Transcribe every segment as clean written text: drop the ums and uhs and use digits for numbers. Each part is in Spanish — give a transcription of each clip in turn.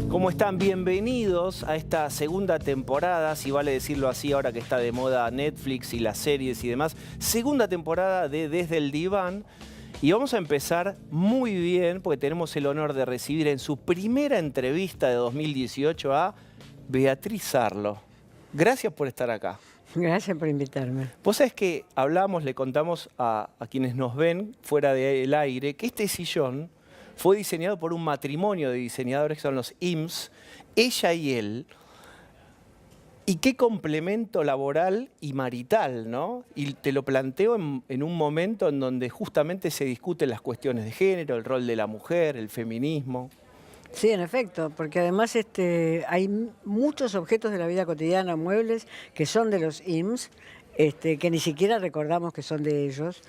¿Cómo están? Bienvenidos a esta segunda temporada, si vale decirlo así, ahora que está de moda Netflix y las series y demás. Segunda temporada de Desde el Diván. Y vamos a empezar muy bien, porque tenemos el honor de recibir en su primera entrevista de 2018 a Beatriz Arlo. Gracias por estar acá. Gracias por invitarme. Vos sabés que hablamos, le contamos a quienes nos ven fuera del aire, que este sillón fue diseñado por un matrimonio de diseñadores que son los IMS, ella y él. Y qué complemento laboral y marital, ¿no? Y te lo planteo en un momento en donde justamente se discuten las cuestiones de género, el rol de la mujer, el feminismo. Sí, en efecto, porque además hay muchos objetos de la vida cotidiana, muebles, que son de los IMSS, que ni siquiera recordamos que son de ellos.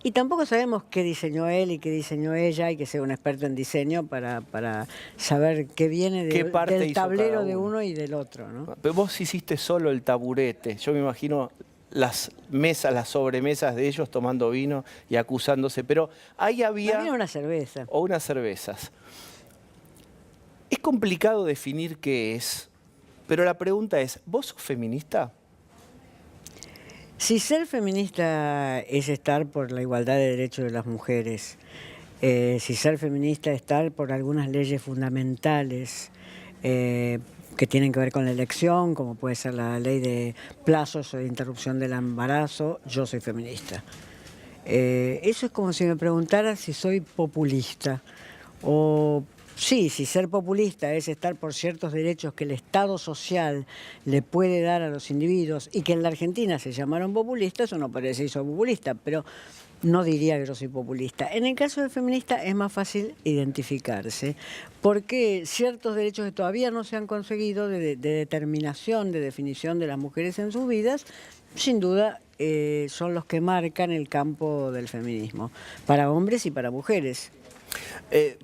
Y tampoco sabemos qué diseñó él y qué diseñó ella. Hay que ser un experto en diseño para saber qué viene del tablero de uno y del otro, ¿no? Pero vos hiciste solo el taburete. Yo me imagino las mesas, las sobremesas de ellos tomando vino y acusándose. Pero ahí había... una cerveza. O unas cervezas. Es complicado definir qué es, pero la pregunta es, ¿vos sos feminista? Si ser feminista es estar por la igualdad de derechos de las mujeres, si ser feminista es estar por algunas leyes fundamentales que tienen que ver con la elección, como puede ser la ley de plazos o de interrupción del embarazo, yo soy feminista. Eso es como si me preguntara si soy populista. O sí, si ser populista es estar por ciertos derechos que el Estado social le puede dar a los individuos y que en la Argentina se llamaron populistas, eso no parece que soy populista, pero no diría que yo soy populista. En el caso del feminista es más fácil identificarse, porque ciertos derechos que todavía no se han conseguido de determinación, de definición de las mujeres en sus vidas, sin duda son los que marcan el campo del feminismo, para hombres y para mujeres.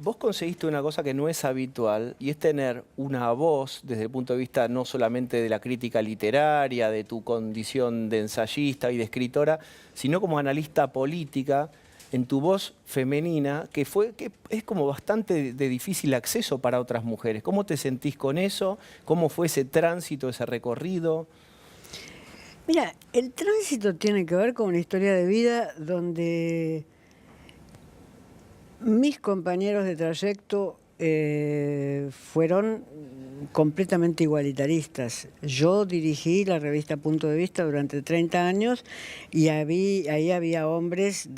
Vos conseguiste una cosa que no es habitual y es tener una voz desde el punto de vista no solamente de la crítica literaria, de tu condición de ensayista y de escritora, sino como analista política, en tu voz femenina, que es como bastante de difícil acceso para otras mujeres. ¿Cómo te sentís con eso? ¿Cómo fue ese tránsito, ese recorrido? Mira, el tránsito tiene que ver con una historia de vida donde mis compañeros de trayecto fueron completamente igualitaristas. Yo dirigí la revista Punto de Vista durante 30 años y ahí había hombres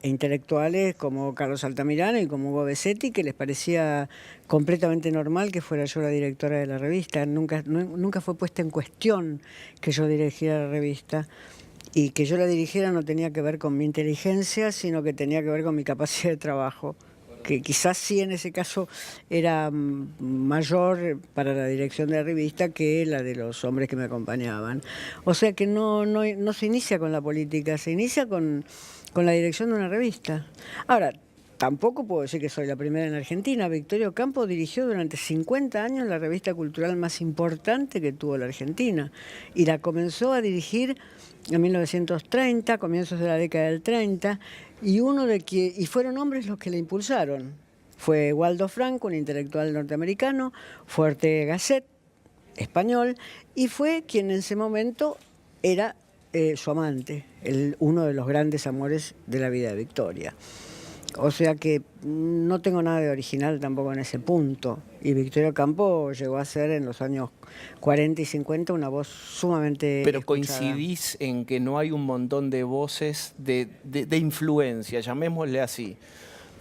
intelectuales como Carlos Altamirano y como Hugo Besetti que les parecía completamente normal que fuera yo la directora de la revista. Nunca fue puesta en cuestión que yo dirigiera la revista. Y que yo la dirigiera no tenía que ver con mi inteligencia, sino que tenía que ver con mi capacidad de trabajo, que quizás sí en ese caso era mayor para la dirección de la revista que la de los hombres que me acompañaban. O sea que no se inicia con la política, se inicia con la dirección de una revista. Ahora, tampoco puedo decir que soy la primera en Argentina. Victoria Ocampo dirigió durante 50 años la revista cultural más importante que tuvo la Argentina y la comenzó a dirigir en 1930, comienzos de la década del 30, y fueron hombres los que la impulsaron. Fue Waldo Franco, un intelectual norteamericano, fue Ortega Gasset, español, y fue quien en ese momento era su amante, uno de los grandes amores de la vida de Victoria. O sea que no tengo nada de original tampoco en ese punto. Y Victoria Ocampo llegó a ser en los años 40 y 50 una voz sumamente Pero escuchada. coincidís en que no hay un montón de voces de influencia, llamémosle así.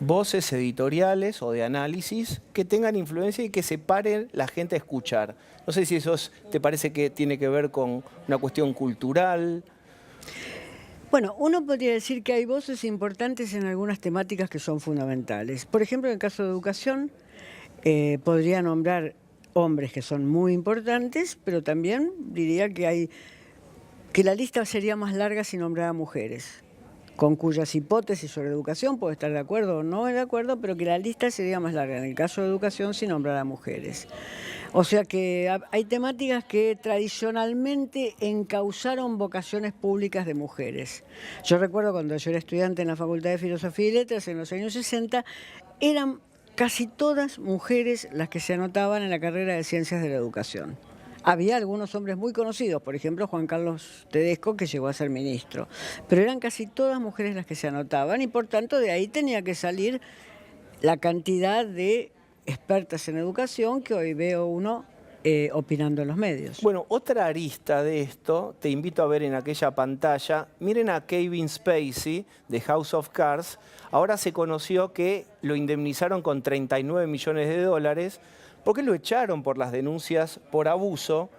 Voces editoriales o de análisis que tengan influencia y que se paren la gente a escuchar. No sé si eso te parece que tiene que ver con una cuestión cultural. Bueno, uno podría decir que hay voces importantes en algunas temáticas que son fundamentales. Por ejemplo, en el caso de educación, podría nombrar hombres que son muy importantes, pero también diría que la lista sería más larga si nombrara mujeres, con cuyas hipótesis sobre educación puedo estar de acuerdo o no de acuerdo, pero que la lista sería más larga en el caso de educación si nombrara mujeres. O sea que hay temáticas que tradicionalmente encauzaron vocaciones públicas de mujeres. Yo recuerdo cuando yo era estudiante en la Facultad de Filosofía y Letras en los años 60, eran casi todas mujeres las que se anotaban en la carrera de Ciencias de la Educación. Había algunos hombres muy conocidos, por ejemplo Juan Carlos Tedesco, que llegó a ser ministro, pero eran casi todas mujeres las que se anotaban y por tanto de ahí tenía que salir la cantidad de expertas en educación que hoy veo uno opinando en los medios. Bueno, otra arista de esto, te invito a ver en aquella pantalla, miren a Kevin Spacey de House of Cards, ahora se conoció que lo indemnizaron con 39 millones de dólares porque lo echaron por las denuncias por abuso.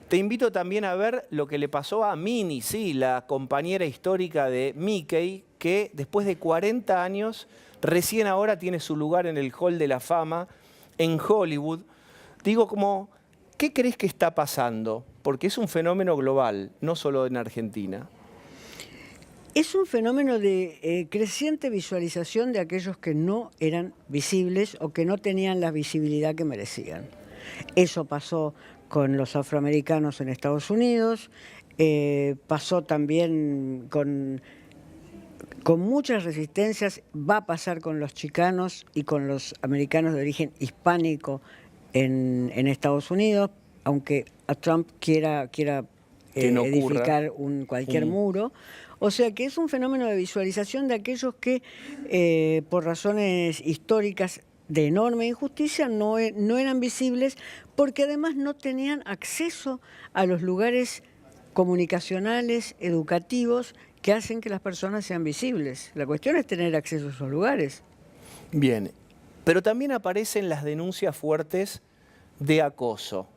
Te invito también a ver lo que le pasó a Minnie, sí, la compañera histórica de Mickey, que después de 40 años recién ahora tiene su lugar en el Hall de la Fama en Hollywood. Digo, como, ¿qué crees que está pasando? Porque es un fenómeno global, no solo en Argentina. Es un fenómeno de creciente visualización de aquellos que no eran visibles o que no tenían la visibilidad que merecían. Eso pasó con los afroamericanos en Estados Unidos, pasó también con muchas resistencias, va a pasar con los chicanos y con los americanos de origen hispánico en Estados Unidos, aunque a Trump quiera Que no edificar cualquier muro. O sea que es un fenómeno de visualización de aquellos que por razones históricas de enorme injusticia no eran visibles porque además no tenían acceso a los lugares comunicacionales, educativos, que hacen que las personas sean visibles. La cuestión es tener acceso a esos lugares. Bien, pero también aparecen las denuncias fuertes de acoso.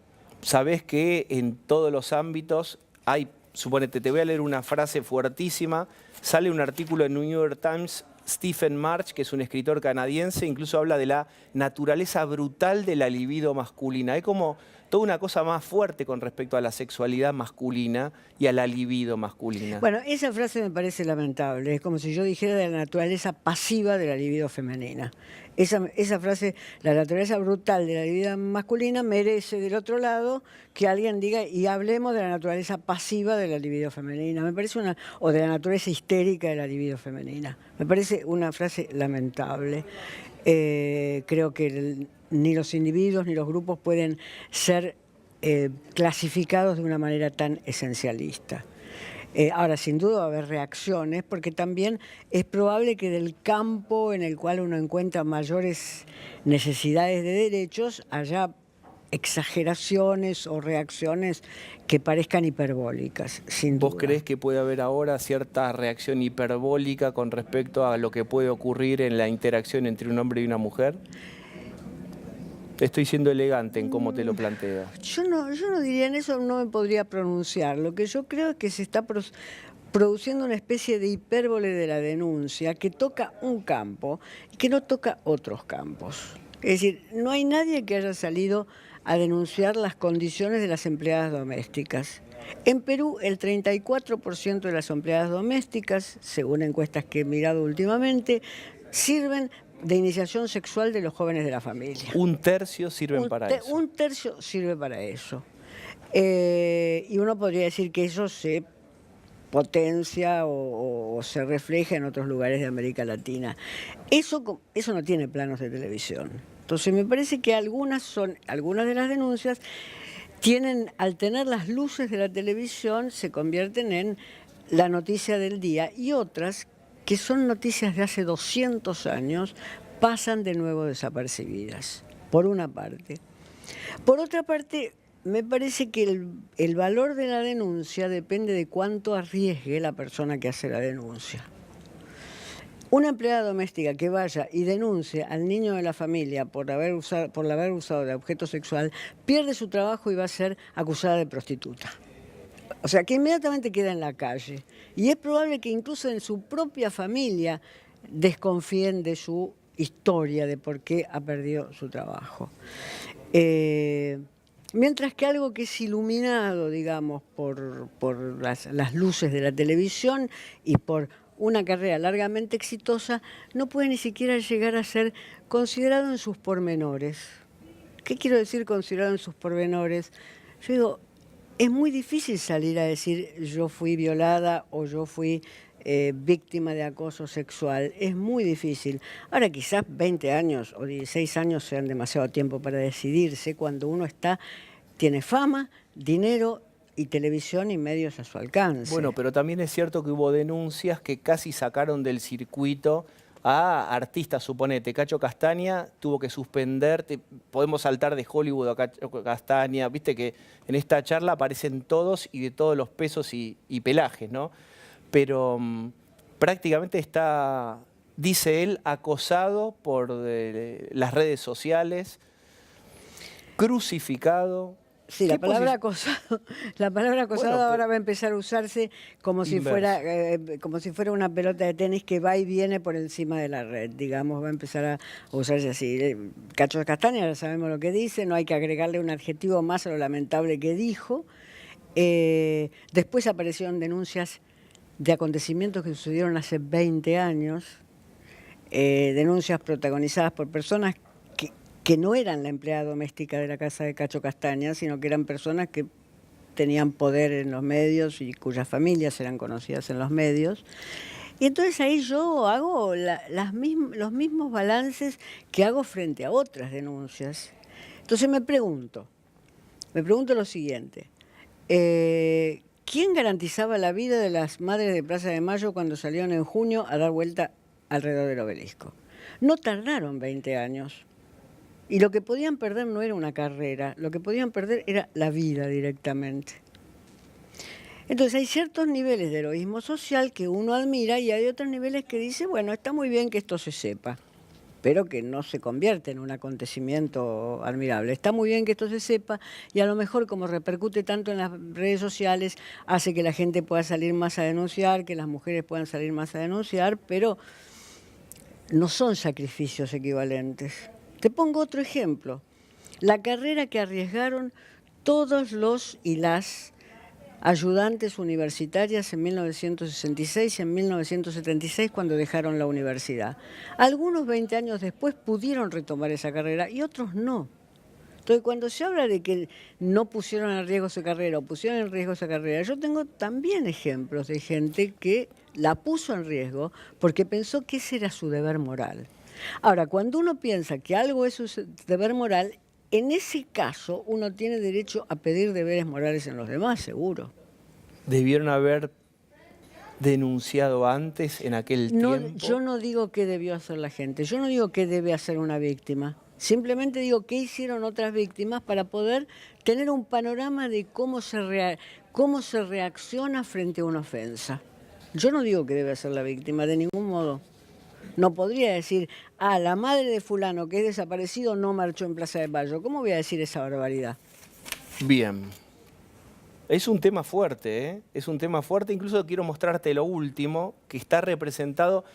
Sabés que en todos los ámbitos hay, suponete, te voy a leer una frase fuertísima, sale un artículo en New York Times, Stephen March, que es un escritor canadiense, incluso habla de la naturaleza brutal de la libido masculina. Hay como toda una cosa más fuerte con respecto a la sexualidad masculina y a la libido masculina. Bueno, esa frase me parece lamentable. Es como si yo dijera de la naturaleza pasiva de la libido femenina. Esa frase, la naturaleza brutal de la libido masculina, merece del otro lado que alguien diga y hablemos de la naturaleza pasiva de la libido femenina. Me parece o de la naturaleza histérica de la libido femenina. Me parece una frase lamentable. Creo que ni los individuos ni los grupos pueden ser clasificados de una manera tan esencialista. Ahora, sin duda va a haber reacciones, porque también es probable que del campo en el cual uno encuentra mayores necesidades de derechos haya exageraciones o reacciones que parezcan hiperbólicas, sin duda. ¿Vos creés que puede haber ahora cierta reacción hiperbólica con respecto a lo que puede ocurrir en la interacción entre un hombre y una mujer? Estoy siendo elegante en cómo te lo planteo. Yo no diría en eso, no me podría pronunciar. Lo que yo creo es que se está produciendo una especie de hipérbole de la denuncia que toca un campo y que no toca otros campos. Es decir, no hay nadie que haya salido a denunciar las condiciones de las empleadas domésticas. En Perú, el 34% de las empleadas domésticas, según encuestas que he mirado últimamente, sirven de iniciación sexual de los jóvenes de la familia. Un tercio sirven para eso. Un tercio sirve para eso. Y uno podría decir que eso se potencia o se refleja en otros lugares de América Latina. Eso no tiene planos de televisión. Entonces me parece que algunas de las denuncias al tener las luces de la televisión, se convierten en la noticia del día, y otras que son noticias de hace 200 años, pasan de nuevo desapercibidas, por una parte. Por otra parte, me parece que el valor de la denuncia depende de cuánto arriesgue la persona que hace la denuncia. Una empleada doméstica que vaya y denuncie al niño de la familia por haber usado de objeto sexual, pierde su trabajo y va a ser acusada de prostituta. O sea, que inmediatamente queda en la calle. Y es probable que incluso en su propia familia desconfíen de su historia, de por qué ha perdido su trabajo. Mientras que algo que es iluminado, digamos, por las luces de la televisión y por una carrera largamente exitosa, no puede ni siquiera llegar a ser considerado en sus pormenores. ¿Qué quiero decir considerado en sus pormenores? Yo digo, es muy difícil salir a decir yo fui violada o yo fui víctima de acoso sexual. Es muy difícil. Ahora quizás 20 años o 16 años sean demasiado tiempo para decidirse cuando uno tiene fama, dinero y televisión y medios a su alcance. Bueno, pero también es cierto que hubo denuncias que casi sacaron del circuito a artistas, suponete. Cacho Castaña tuvo que suspender, podemos saltar de Hollywood a Cacho Castaña, viste que en esta charla aparecen todos y de todos los pesos y pelajes, ¿no? Pero prácticamente está, dice él, acosado por las redes sociales, crucificado. Sí, la palabra acosado Bueno, ahora va a empezar a usarse como si fuera una pelota de tenis que va y viene por encima de la red, digamos, va a empezar a usarse así. Cacho Castaña, ya sabemos lo que dice, no hay que agregarle un adjetivo más a lo lamentable que dijo. Después aparecieron denuncias de acontecimientos que sucedieron hace 20 años, denuncias protagonizadas por personas que no eran la empleada doméstica de la casa de Cacho Castaña, sino que eran personas que tenían poder en los medios y cuyas familias eran conocidas en los medios. Y entonces ahí yo hago los mismos balances que hago frente a otras denuncias. Entonces me pregunto lo siguiente. ¿Quién garantizaba la vida de las madres de Plaza de Mayo cuando salieron en junio a dar vuelta alrededor del obelisco? No tardaron 20 años. Y lo que podían perder no era una carrera, lo que podían perder era la vida directamente. Entonces hay ciertos niveles de heroísmo social que uno admira y hay otros niveles que dice, bueno, está muy bien que esto se sepa, pero que no se convierte en un acontecimiento admirable. Está muy bien que esto se sepa y a lo mejor como repercute tanto en las redes sociales, hace que la gente pueda salir más a denunciar, que las mujeres puedan salir más a denunciar, pero no son sacrificios equivalentes. Te pongo otro ejemplo. La carrera que arriesgaron todos los y las ayudantes universitarias en 1966 y en 1976 cuando dejaron la universidad. Algunos 20 años después pudieron retomar esa carrera y otros no. Entonces, cuando se habla de que no pusieron en riesgo su carrera o pusieron en riesgo esa carrera, yo tengo también ejemplos de gente que la puso en riesgo porque pensó que ese era su deber moral. Ahora, cuando uno piensa que algo es su deber moral, en ese caso uno tiene derecho a pedir deberes morales en los demás, seguro. ¿Debieron haber denunciado antes, en aquel tiempo? Yo no digo qué debió hacer la gente, yo no digo qué debe hacer una víctima. Simplemente digo qué hicieron otras víctimas para poder tener un panorama de cómo se reacciona frente a una ofensa. Yo no digo qué debe hacer la víctima, de ningún modo. No podría decir, la madre de fulano que es desaparecido no marchó en Plaza de Mayo. ¿Cómo voy a decir esa barbaridad? Bien. Es un tema fuerte, ¿eh? Es un tema fuerte. Incluso quiero mostrarte lo último, que está representado.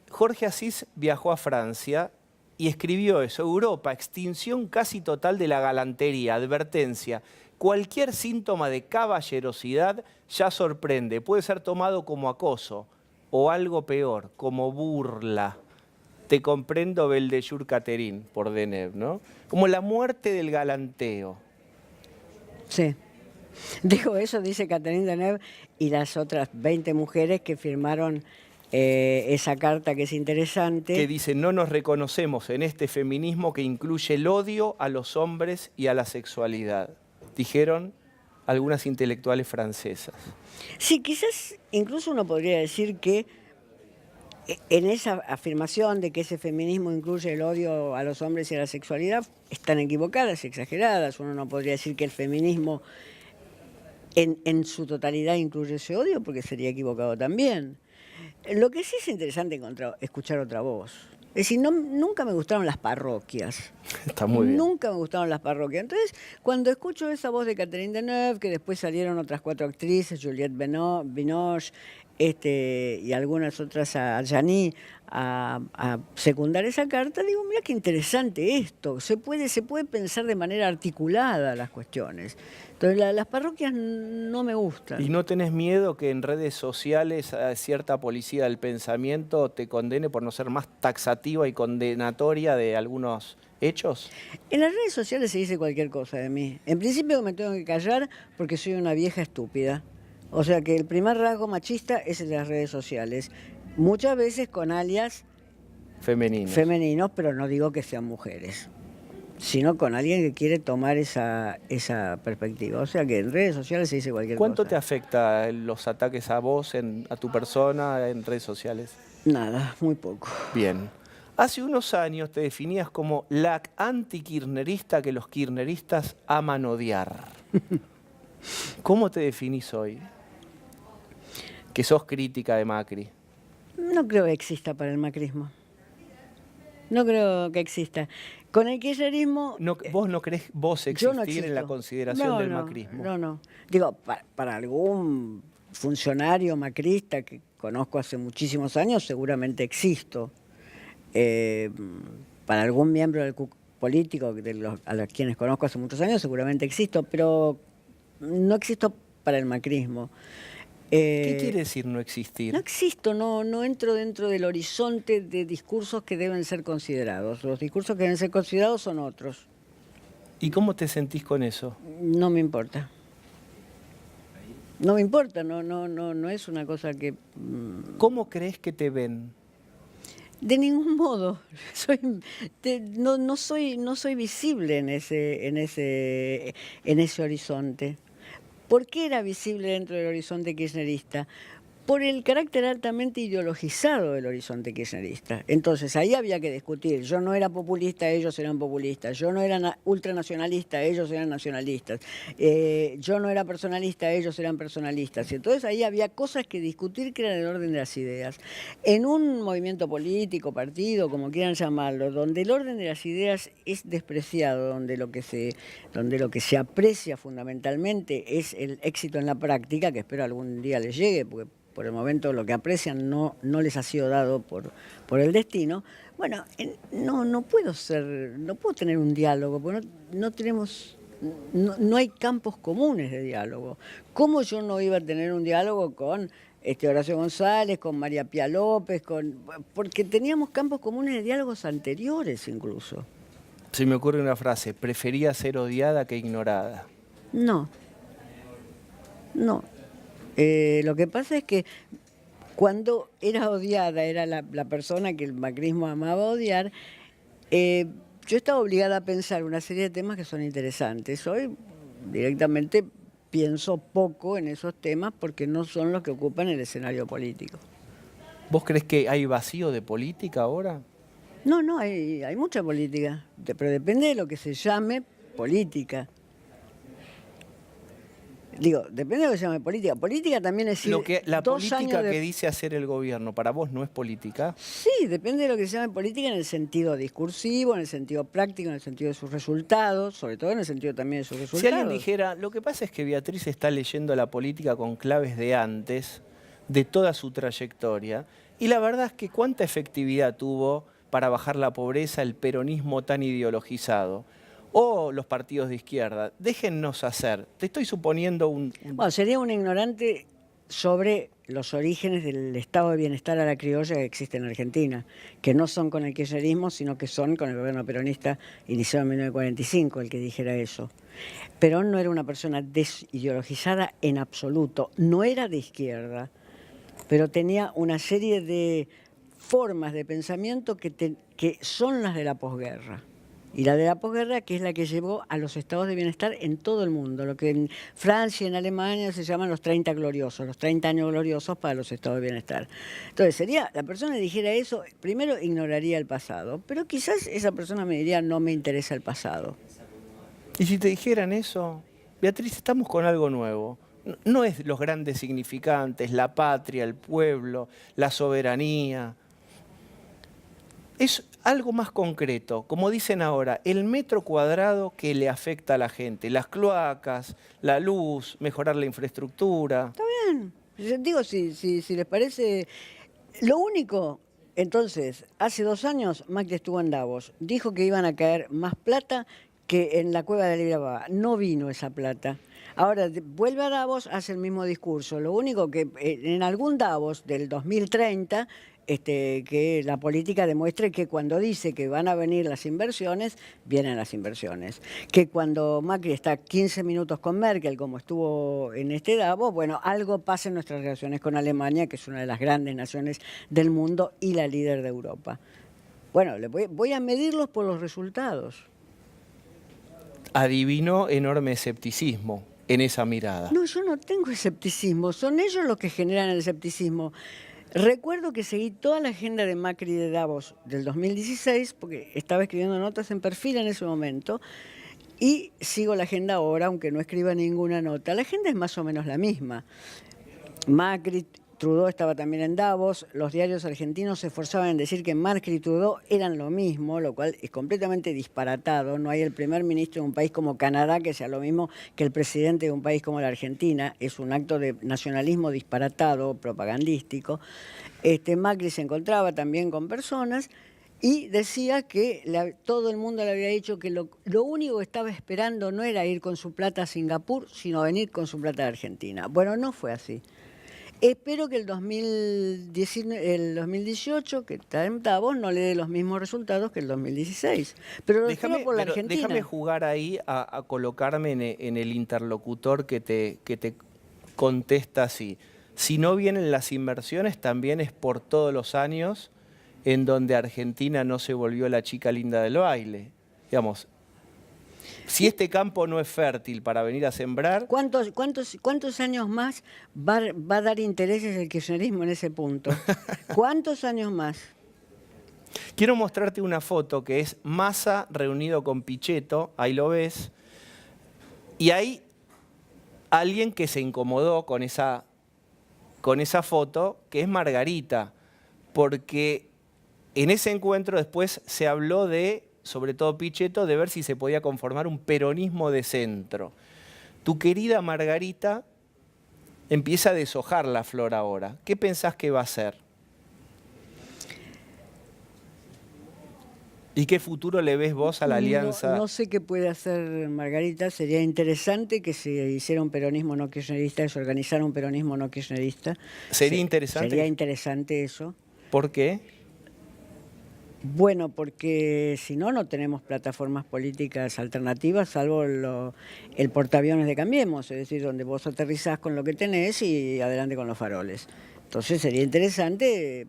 Jorge Asís viajó a Francia y escribió eso. Europa, extinción casi total de la galantería, advertencia. Cualquier síntoma de caballerosidad ya sorprende. Puede ser tomado como acoso o algo peor, como burla. Te comprendo, Belle de Jour Catherine, por Deneuve, ¿no? Como la muerte del galanteo. Sí. Digo, eso dice Catherine Deneuve y las otras 20 mujeres que firmaron esa carta que es interesante. Que dice, no nos reconocemos en este feminismo que incluye el odio a los hombres y a la sexualidad. Dijeron algunas intelectuales francesas. Sí, quizás incluso uno podría decir que en esa afirmación de que ese feminismo incluye el odio a los hombres y a la sexualidad, están equivocadas y exageradas. Uno no podría decir que el feminismo en su totalidad incluye ese odio, porque sería equivocado también. Lo que sí es interesante escuchar otra voz. Es decir, nunca me gustaron las parroquias. Está muy bien. Nunca me gustaron las parroquias. Entonces, cuando escucho esa voz de Catherine Deneuve, que después salieron otras 4 actrices, Juliette Binoche, y algunas otras a Gianni, a secundar esa carta, digo, mira qué interesante esto. Se puede pensar de manera articulada las cuestiones. Entonces, las parroquias no me gustan. ¿Y no tenés miedo que en redes sociales cierta policía del pensamiento te condene por no ser más taxativa y condenatoria de algunos hechos? En las redes sociales se dice cualquier cosa de mí. En principio me tengo que callar porque soy una vieja estúpida. O sea que el primer rasgo machista es el de las redes sociales. Muchas veces con alias Femeninos. femeninos, pero no digo que sean mujeres, sino con alguien que quiere tomar esa perspectiva. O sea que en redes sociales se dice cualquier ¿Cuánto te cosa. afecta los ataques a vos, a tu persona, en redes sociales? Nada, muy poco. Bien. Hace unos años te definías como la anti-kirchnerista que los kirchneristas aman odiar. ¿Cómo te definís hoy? Que sos crítica de Macri. No creo que exista para el macrismo. No creo que exista. Con el kirchnerismo... ¿Vos no creés vos yo no existir en la existo. consideración del macrismo? No. Digo, para algún funcionario macrista que conozco hace muchísimos años, seguramente existo. Para algún miembro del político a los quienes conozco hace muchos años, seguramente existo, pero no existo para el macrismo. ¿Qué quiere decir no existir? No existo, no entro dentro del horizonte de discursos que deben ser considerados. Los discursos que deben ser considerados son otros. ¿Y cómo te sentís con eso? No me importa. No me importa, no es una cosa que... ¿Cómo crees que te ven? De ningún modo. No soy visible en ese horizonte. ¿Por qué era visible dentro del horizonte kirchnerista? Por el carácter altamente ideologizado del horizonte kirchnerista. Entonces, ahí había que discutir. Yo no era populista, ellos eran populistas. Yo no era ultranacionalista, ellos eran nacionalistas. Yo no era personalista, ellos eran personalistas. Y entonces ahí había cosas que discutir que eran el orden de las ideas. En un movimiento político, partido, como quieran llamarlo, donde el orden de las ideas es despreciado, donde lo que se aprecia fundamentalmente es el éxito en la práctica, que espero algún día les llegue, porque por el momento lo que aprecian no les ha sido dado por el destino. Bueno, no puedo tener un diálogo, porque no hay campos comunes de diálogo. ¿Cómo yo no iba a tener un diálogo con Horacio González, con María Pía López, porque teníamos campos comunes de diálogos anteriores incluso? Se me ocurre una frase: prefería ser odiada que ignorada. No. Lo que pasa es que cuando era odiada, era la persona que el macrismo amaba odiar, yo estaba obligada a pensar una serie de temas que son interesantes. Hoy directamente pienso poco en esos temas porque no son los que ocupan el escenario político. ¿Vos creés que hay vacío de política ahora? No, hay mucha política, pero depende de lo que se llame política. Digo, depende de lo que se llame política. Política también es decir, La política que dice hacer el gobierno, ¿para vos no es política? Sí, depende de lo que se llame política en el sentido discursivo, en el sentido práctico, en el sentido de sus resultados, sobre todo en el sentido también de sus resultados. Si alguien dijera, lo que pasa es que Beatriz está leyendo la política con claves de antes, de toda su trayectoria, y la verdad es que cuánta efectividad tuvo para bajar la pobreza el peronismo tan ideologizado. O los partidos de izquierda, déjennos hacer. Te estoy suponiendo Bueno, sería un ignorante sobre los orígenes del estado de bienestar a la criolla que existe en Argentina, que no son con el kirchnerismo, sino que son con el gobierno peronista iniciado en 1945, el que dijera eso. Perón no era una persona desideologizada en absoluto, no era de izquierda, pero tenía una serie de formas de pensamiento que son las de la posguerra. Y la de la posguerra, que es la que llevó a los estados de bienestar en todo el mundo, lo que en Francia y en Alemania se llaman los 30 gloriosos, los 30 años gloriosos para los estados de bienestar. Entonces, la persona que dijera eso, primero ignoraría el pasado, pero quizás esa persona me diría, no me interesa el pasado. Y si te dijeran eso, Beatriz, estamos con algo nuevo. No es los grandes significantes, la patria, el pueblo, la soberanía. Es algo más concreto, como dicen ahora, el metro cuadrado que le afecta a la gente, las cloacas, la luz, mejorar la infraestructura. Está bien. Yo digo, si les parece, lo único, entonces, hace 2 años Macri estuvo en Davos, dijo que iban a caer más plata que en la cueva de Alibaba. No vino esa plata. Ahora vuelve a Davos, hace el mismo discurso. Lo único que en algún Davos del 2030 que la política demuestre que cuando dice que van a venir las inversiones, vienen las inversiones. Que cuando Macri está 15 minutos con Merkel, como estuvo en este Davos, bueno, algo pasa en nuestras relaciones con Alemania, que es una de las grandes naciones del mundo y la líder de Europa. Bueno, voy a medirlos por los resultados. Adivino enorme escepticismo en esa mirada. No, yo no tengo escepticismo, son ellos los que generan el escepticismo. Recuerdo que seguí toda la agenda de Macri de Davos del 2016, porque estaba escribiendo notas en Perfil en ese momento, y sigo la agenda ahora, aunque no escriba ninguna nota. La agenda es más o menos la misma. Macri, Trudeau estaba también en Davos, los diarios argentinos se esforzaban en decir que Macri y Trudeau eran lo mismo, lo cual es completamente disparatado. No hay el primer ministro de un país como Canadá que sea lo mismo que el presidente de un país como la Argentina. Es un acto de nacionalismo disparatado, propagandístico. Macri se encontraba también con personas y decía que todo el mundo le había dicho que lo único que estaba esperando no era ir con su plata a Singapur, sino venir con su plata a Argentina. Bueno, no fue así. Espero que el 2018, que está en Davos, no le dé los mismos resultados que el 2016. Pero lo espero por la Argentina. Déjame jugar ahí a colocarme en el interlocutor que te contesta así. Si no vienen las inversiones, también es por todos los años en donde Argentina no se volvió la chica linda del baile. Digamos, si este campo no es fértil para venir a sembrar... ¿Cuántos años más va a dar intereses el kirchnerismo en ese punto? ¿Cuántos años más? Quiero mostrarte una foto que es Massa reunido con Pichetto, ahí lo ves, y hay alguien que se incomodó con esa foto, que es Margarita, porque en ese encuentro después se habló de, sobre todo Pichetto, de ver si se podía conformar un peronismo de centro. Tu querida Margarita empieza a deshojar la flor ahora. ¿Qué pensás que va a hacer? ¿Y qué futuro le ves vos a la alianza? No sé qué puede hacer Margarita. Sería interesante que se hiciera un peronismo no kirchnerista, que se organizara un peronismo no kirchnerista. ¿Sería interesante? Sería interesante eso. ¿Por qué? Bueno, porque si no, no tenemos plataformas políticas alternativas, salvo el portaaviones de Cambiemos, es decir, donde vos aterrizás con lo que tenés y adelante con los faroles. Entonces sería interesante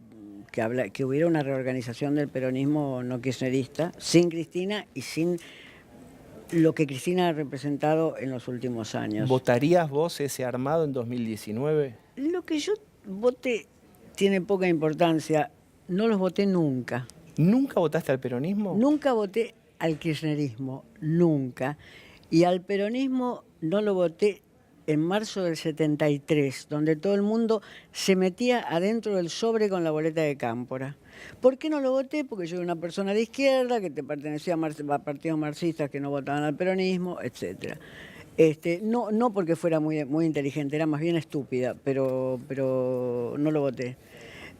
que hubiera una reorganización del peronismo no kirchnerista, sin Cristina y sin lo que Cristina ha representado en los últimos años. ¿Votarías vos ese armado en 2019? Lo que yo vote tiene poca importancia, no los voté nunca. ¿Nunca votaste al peronismo? Nunca voté al kirchnerismo, nunca. Y al peronismo no lo voté en marzo del 73, donde todo el mundo se metía adentro del sobre con la boleta de Cámpora. ¿Por qué no lo voté? Porque yo era una persona de izquierda, que te pertenecía a partidos marxistas que no votaban al peronismo, etc. No porque fuera muy inteligente, era más bien estúpida, pero no lo voté.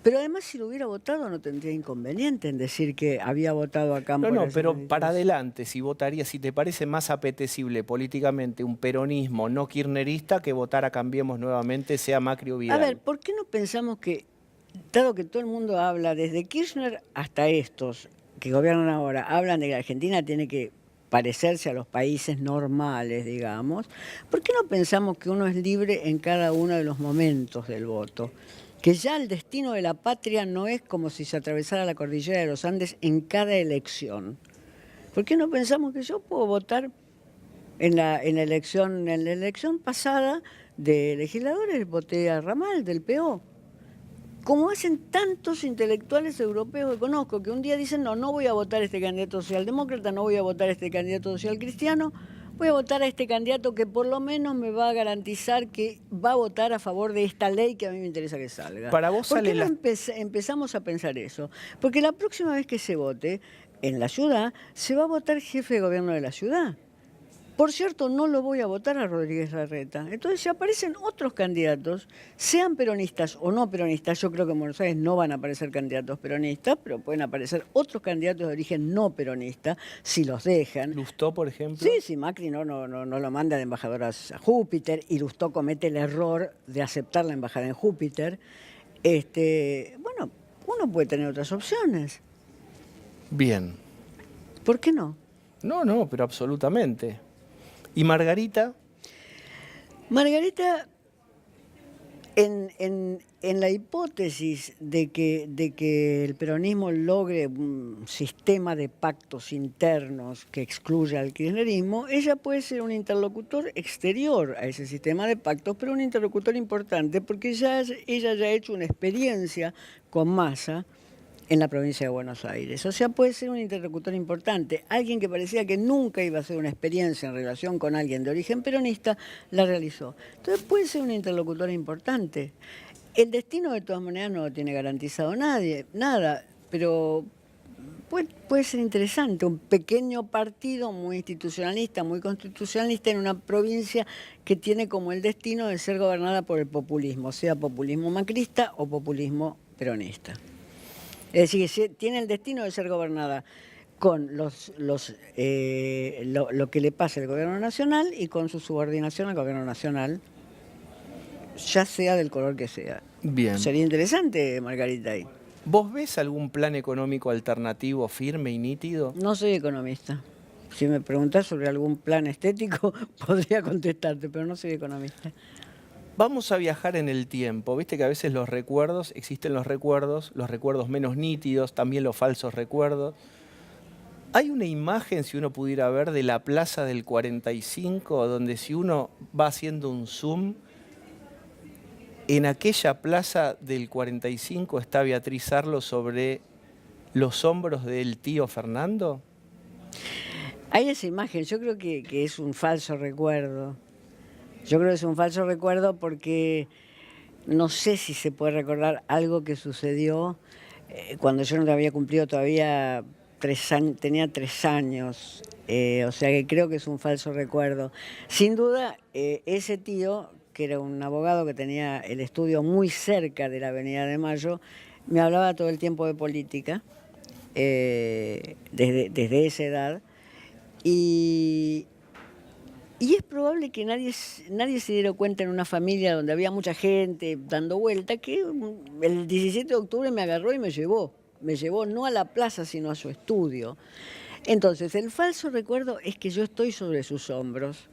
Pero además, si lo hubiera votado, no tendría inconveniente en decir que había votado a Cámpora. No, pero para adelante, si votarías, si te parece más apetecible políticamente un peronismo no kirchnerista que votar a Cambiemos nuevamente, sea Macri o Vidal. A ver, ¿por qué no pensamos que, dado que todo el mundo habla, desde Kirchner hasta estos que gobiernan ahora, hablan de que la Argentina tiene que parecerse a los países normales, digamos, ¿por qué no pensamos que uno es libre en cada uno de los momentos del voto? Que ya el destino de la patria no es como si se atravesara la cordillera de los Andes en cada elección. ¿Por qué no pensamos que yo puedo votar en la elección pasada de legisladores? Voté a Ramal, del PO. Como hacen tantos intelectuales europeos que conozco, que un día dicen, no voy a votar a este candidato socialdemócrata, no voy a votar a este candidato social cristiano, voy a votar a este candidato que por lo menos me va a garantizar que va a votar a favor de esta ley que a mí me interesa que salga. Para vos ¿Por qué no empezamos a pensar eso? Porque la próxima vez que se vote en la ciudad, se va a votar jefe de gobierno de la ciudad. Por cierto, no lo voy a votar a Rodríguez Larreta. Entonces, si aparecen otros candidatos, sean peronistas o no peronistas, yo creo que en Buenos Aires no van a aparecer candidatos peronistas, pero pueden aparecer otros candidatos de origen no peronista, si los dejan. ¿Lustó, por ejemplo? Sí, si Macri no lo manda de embajador a Júpiter, y Lustó comete el error de aceptar la embajada en Júpiter. Bueno, uno puede tener otras opciones. Bien. ¿Por qué no? No, pero absolutamente. ¿Y Margarita? Margarita, en la hipótesis de que el peronismo logre un sistema de pactos internos que excluya al kirchnerismo, ella puede ser un interlocutor exterior a ese sistema de pactos, pero un interlocutor importante porque ella ya ha hecho una experiencia con Massa en la provincia de Buenos Aires. O sea, puede ser un interlocutor importante. Alguien que parecía que nunca iba a hacer una experiencia en relación con alguien de origen peronista, la realizó. Entonces puede ser un interlocutor importante. El destino de todas maneras no lo tiene garantizado nada, pero puede ser interesante. Un pequeño partido muy institucionalista, muy constitucionalista en una provincia que tiene como el destino de ser gobernada por el populismo, sea populismo macrista o populismo peronista. Es decir, que tiene el destino de ser gobernada con lo que le pasa al gobierno nacional y con su subordinación al gobierno nacional, ya sea del color que sea. Bien. Sería interesante, Margarita, ahí. ¿Vos ves algún plan económico alternativo firme y nítido? No soy economista. Si me preguntás sobre algún plan estético, podría contestarte, pero no soy economista. Vamos a viajar en el tiempo. Viste que a veces los recuerdos, existen los recuerdos menos nítidos, también los falsos recuerdos. Hay una imagen, si uno pudiera ver, de la Plaza del 45, donde si uno va haciendo un zoom, en aquella Plaza del 45 está Beatriz Arlo sobre los hombros del tío Fernando. Hay esa imagen, yo creo que es un falso recuerdo. Yo creo que es un falso recuerdo porque no sé si se puede recordar algo que sucedió cuando yo no había cumplido todavía 3 años, tenía 3 años, o sea que creo que es un falso recuerdo. Sin duda, ese tío, que era un abogado que tenía el estudio muy cerca de la Avenida de Mayo, me hablaba todo el tiempo de política, desde esa edad, y es probable que nadie se diera cuenta en una familia donde había mucha gente dando vuelta, que el 17 de octubre me agarró y me llevó no a la plaza, sino a su estudio. Entonces, el falso recuerdo es que yo estoy sobre sus hombros,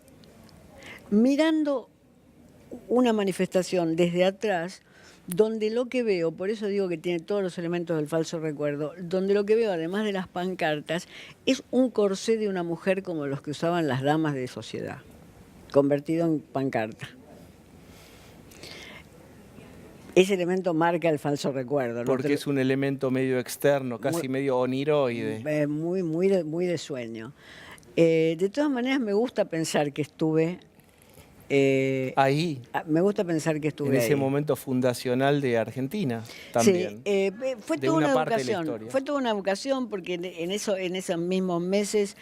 mirando una manifestación desde atrás, donde lo que veo, por eso digo que tiene todos los elementos del falso recuerdo, donde lo que veo, además de las pancartas, es un corsé de una mujer como los que usaban las damas de sociedad, convertido en pancarta. Ese elemento marca el falso recuerdo, ¿no? Porque es un elemento medio externo, casi medio oniroide. Muy de sueño. De todas maneras, me gusta pensar que estuve... ahí. Me gusta pensar que estuve en ese ahí. momento fundacional de Argentina también. Sí, fue toda una educación. Fue toda una educación porque en esos mismos meses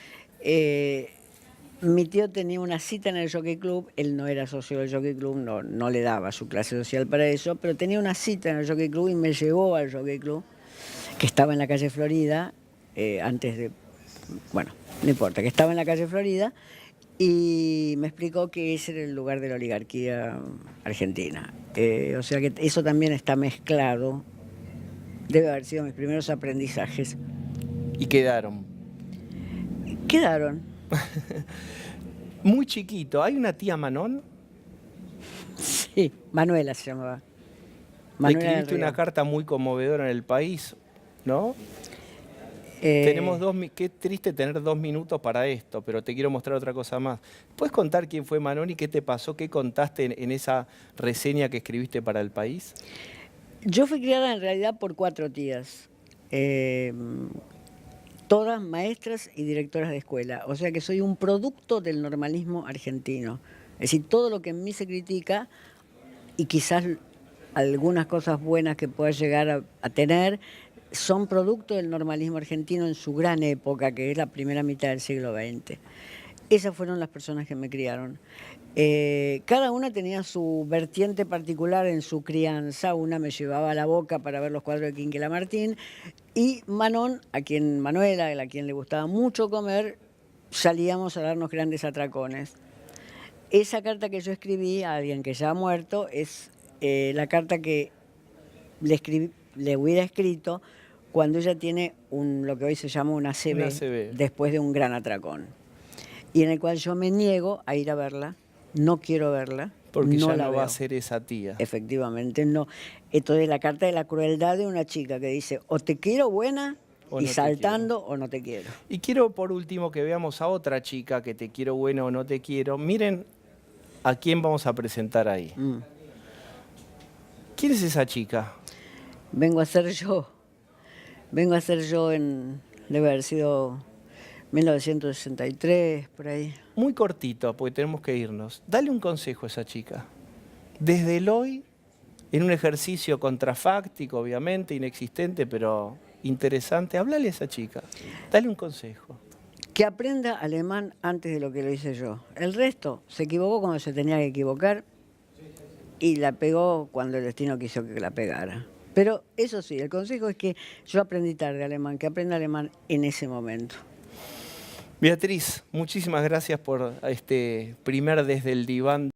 mi tío tenía una cita en el Jockey Club. Él no era socio del Jockey Club, no le daba su clase social para eso, pero tenía una cita en el Jockey Club y me llevó al Jockey Club, que estaba en la calle Florida, antes de... Bueno, no importa, que estaba en la calle Florida. Y me explicó que ese era el lugar de la oligarquía argentina. O sea que eso también está mezclado. Debe haber sido mis primeros aprendizajes. ¿Y quedaron? Quedaron. Muy chiquito. ¿Hay una tía Manon? Sí, Manuela se llamaba. Le escribiste una carta muy conmovedora en El País, ¿no? Tenemos qué triste tener 2 minutos para esto, pero te quiero mostrar otra cosa más. ¿Puedes contar quién fue Manon y qué te pasó, qué contaste en esa reseña que escribiste para El País? Yo fui criada en realidad por 4 tías, todas maestras y directoras de escuela. O sea que soy un producto del normalismo argentino. Es decir, todo lo que en mí se critica y quizás algunas cosas buenas que pueda llegar a tener, son producto del normalismo argentino en su gran época, que es la primera mitad del siglo XX. Esas fueron las personas que me criaron. Cada una tenía su vertiente particular en su crianza. Una me llevaba a la Boca para ver los cuadros de Quinquela Martín, y Manuela, a quien le gustaba mucho comer, salíamos a darnos grandes atracones. Esa carta que yo escribí a alguien que ya ha muerto es la carta que le escribí le hubiera escrito cuando ella tiene lo que hoy se llama una ACV, Una ACV. después de un gran atracón. Y en el cual yo me niego a ir a verla, no quiero verla. Porque no ya la no veo. va a ser esa tía. Efectivamente, no. Entonces la carta de la crueldad de una chica que dice o te quiero buena O y no te saltando o no te quiero. Y quiero por último que veamos a otra chica que te quiero buena o no te quiero. Miren a quién vamos a presentar ahí. ¿Quién es esa chica? Vengo a ser yo. Vengo a ser yo debe haber sido 1963, por ahí. Muy cortito, porque tenemos que irnos. Dale un consejo a esa chica. Desde el hoy, en un ejercicio contrafáctico, obviamente, inexistente, pero interesante, háblale a esa chica. Dale un consejo. Que aprenda alemán antes de lo que lo hice yo. El resto se equivocó cuando se tenía que equivocar y la pegó cuando el destino quiso que la pegara. Pero eso sí, el consejo es que yo aprendí tarde alemán, que aprenda alemán en ese momento. Beatriz, muchísimas gracias por este primer Desde el Diván.